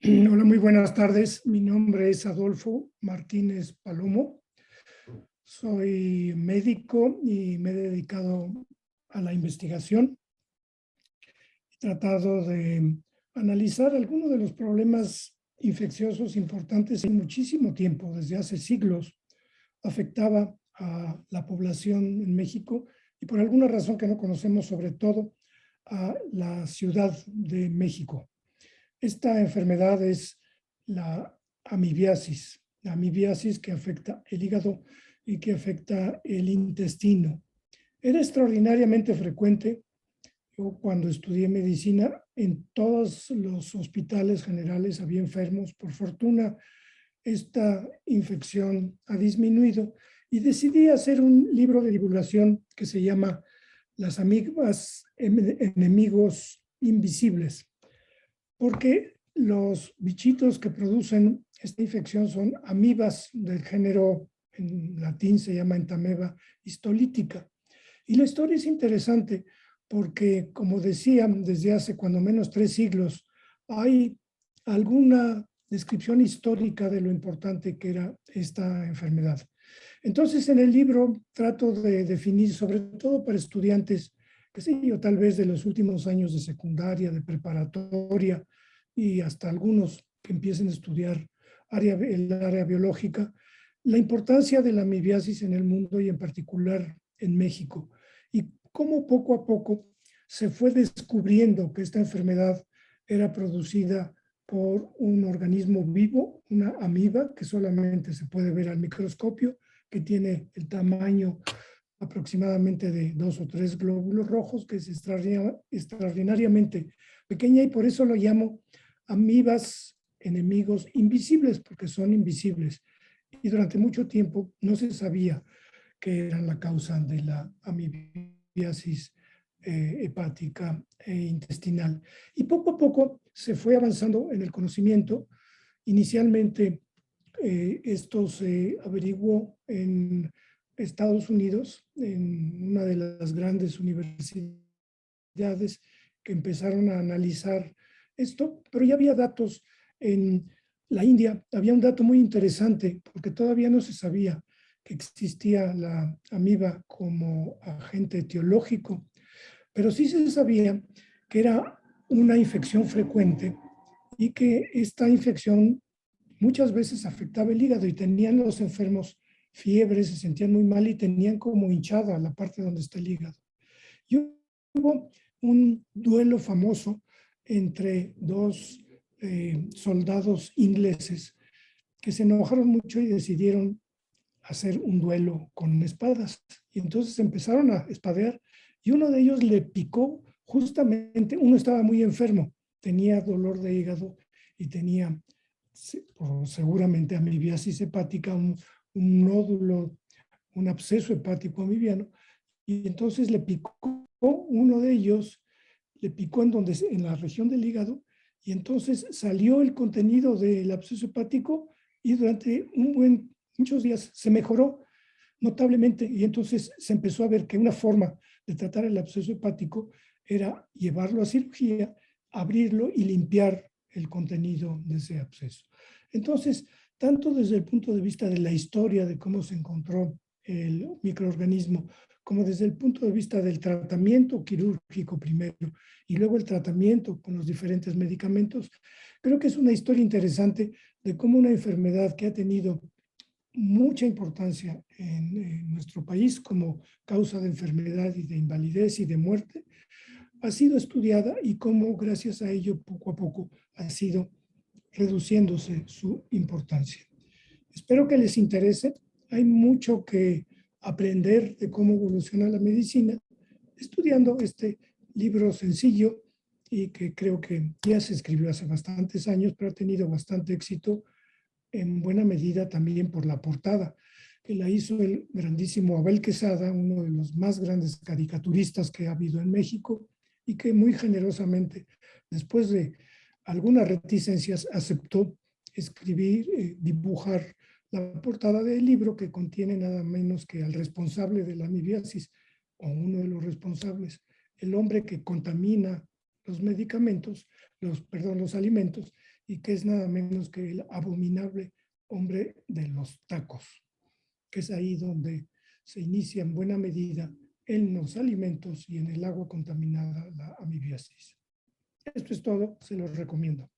Hola, muy buenas tardes. Mi nombre es Adolfo Martínez Palomo. Soy médico y me he dedicado a la investigación. He tratado de analizar algunos de los problemas infecciosos importantes en muchísimo tiempo, desde hace siglos, afectaba a la población en México y por alguna razón que no conocemos, sobre todo a la Ciudad de México. Esta enfermedad es la amibiasis que afecta el hígado y que afecta el intestino. Era extraordinariamente frecuente. Yo cuando estudié medicina, en todos los hospitales generales había enfermos. Por fortuna, esta infección ha disminuido y decidí hacer un libro de divulgación que se llama Las amibas enemigos invisibles, porque los bichitos que producen esta infección son amibas del género, en latín se llama Entamoeba histolítica. Y la historia es interesante porque, como decía, desde hace cuando menos 3 siglos, hay alguna descripción histórica de lo importante que era esta enfermedad. Entonces, en el libro trato de definir, sobre todo para estudiantes, qué sé yo, tal vez de los últimos años de secundaria, de preparatoria y hasta algunos que empiecen a estudiar el área biológica, la importancia de la amibiasis en el mundo y en particular en México, y cómo poco a poco se fue descubriendo que esta enfermedad era producida por un organismo vivo, una amiba, que solamente se puede ver al microscopio, que tiene el tamaño aproximadamente de 2 o 3 glóbulos rojos, que es extraordinariamente pequeña, y por eso lo llamo amibas enemigos invisibles, porque son invisibles. Y durante mucho tiempo no se sabía que eran la causa de la amibiasis hepática e intestinal. Y poco a poco se fue avanzando en el conocimiento. Inicialmente esto se averiguó en Estados Unidos, en una de las grandes universidades que empezaron a analizar esto, pero ya había datos en la India. Había un dato muy interesante porque todavía no se sabía que existía la amiba como agente etiológico, pero sí se sabía que era una infección frecuente y que esta infección muchas veces afectaba el hígado y tenían los enfermos fiebre, se sentían muy mal y tenían como hinchada la parte donde está el hígado. Y hubo un duelo famoso entre dos soldados ingleses que se enojaron mucho y decidieron hacer un duelo con espadas. Y entonces empezaron a espadear y uno de ellos le picó justamente, uno estaba muy enfermo, tenía dolor de hígado y tenía seguramente amibiasis hepática, un nódulo, un absceso hepático amibiano, y entonces le picó uno de ellos, le picó en la región del hígado, y entonces salió el contenido del absceso hepático y durante muchos días se mejoró notablemente, y entonces se empezó a ver que una forma de tratar el absceso hepático era llevarlo a cirugía, abrirlo y limpiar el contenido de ese absceso. Entonces, tanto desde el punto de vista de la historia de cómo se encontró el microorganismo, como desde el punto de vista del tratamiento quirúrgico primero y luego el tratamiento con los diferentes medicamentos, creo que es una historia interesante de cómo una enfermedad que ha tenido mucha importancia en nuestro país como causa de enfermedad y de invalidez y de muerte, ha sido estudiada y cómo gracias a ello poco a poco ha sido reduciéndose su importancia. Espero que les interese. Hay mucho que aprender de cómo evoluciona la medicina estudiando este libro sencillo y que creo que ya se escribió hace bastantes años, pero ha tenido bastante éxito en buena medida también por la portada, que la hizo el grandísimo Abel Quesada, uno de los más grandes caricaturistas que ha habido en México, y que muy generosamente, después de algunas reticencias, aceptó escribir, dibujar la portada del libro, que contiene nada menos que al responsable de la amibiasis, o uno de los responsables, el hombre que contamina los medicamentos, los alimentos, y que es nada menos que el abominable hombre de los tacos, que es ahí donde se inicia en buena medida en los alimentos y en el agua contaminada la amibiasis. Esto es todo, se los recomiendo.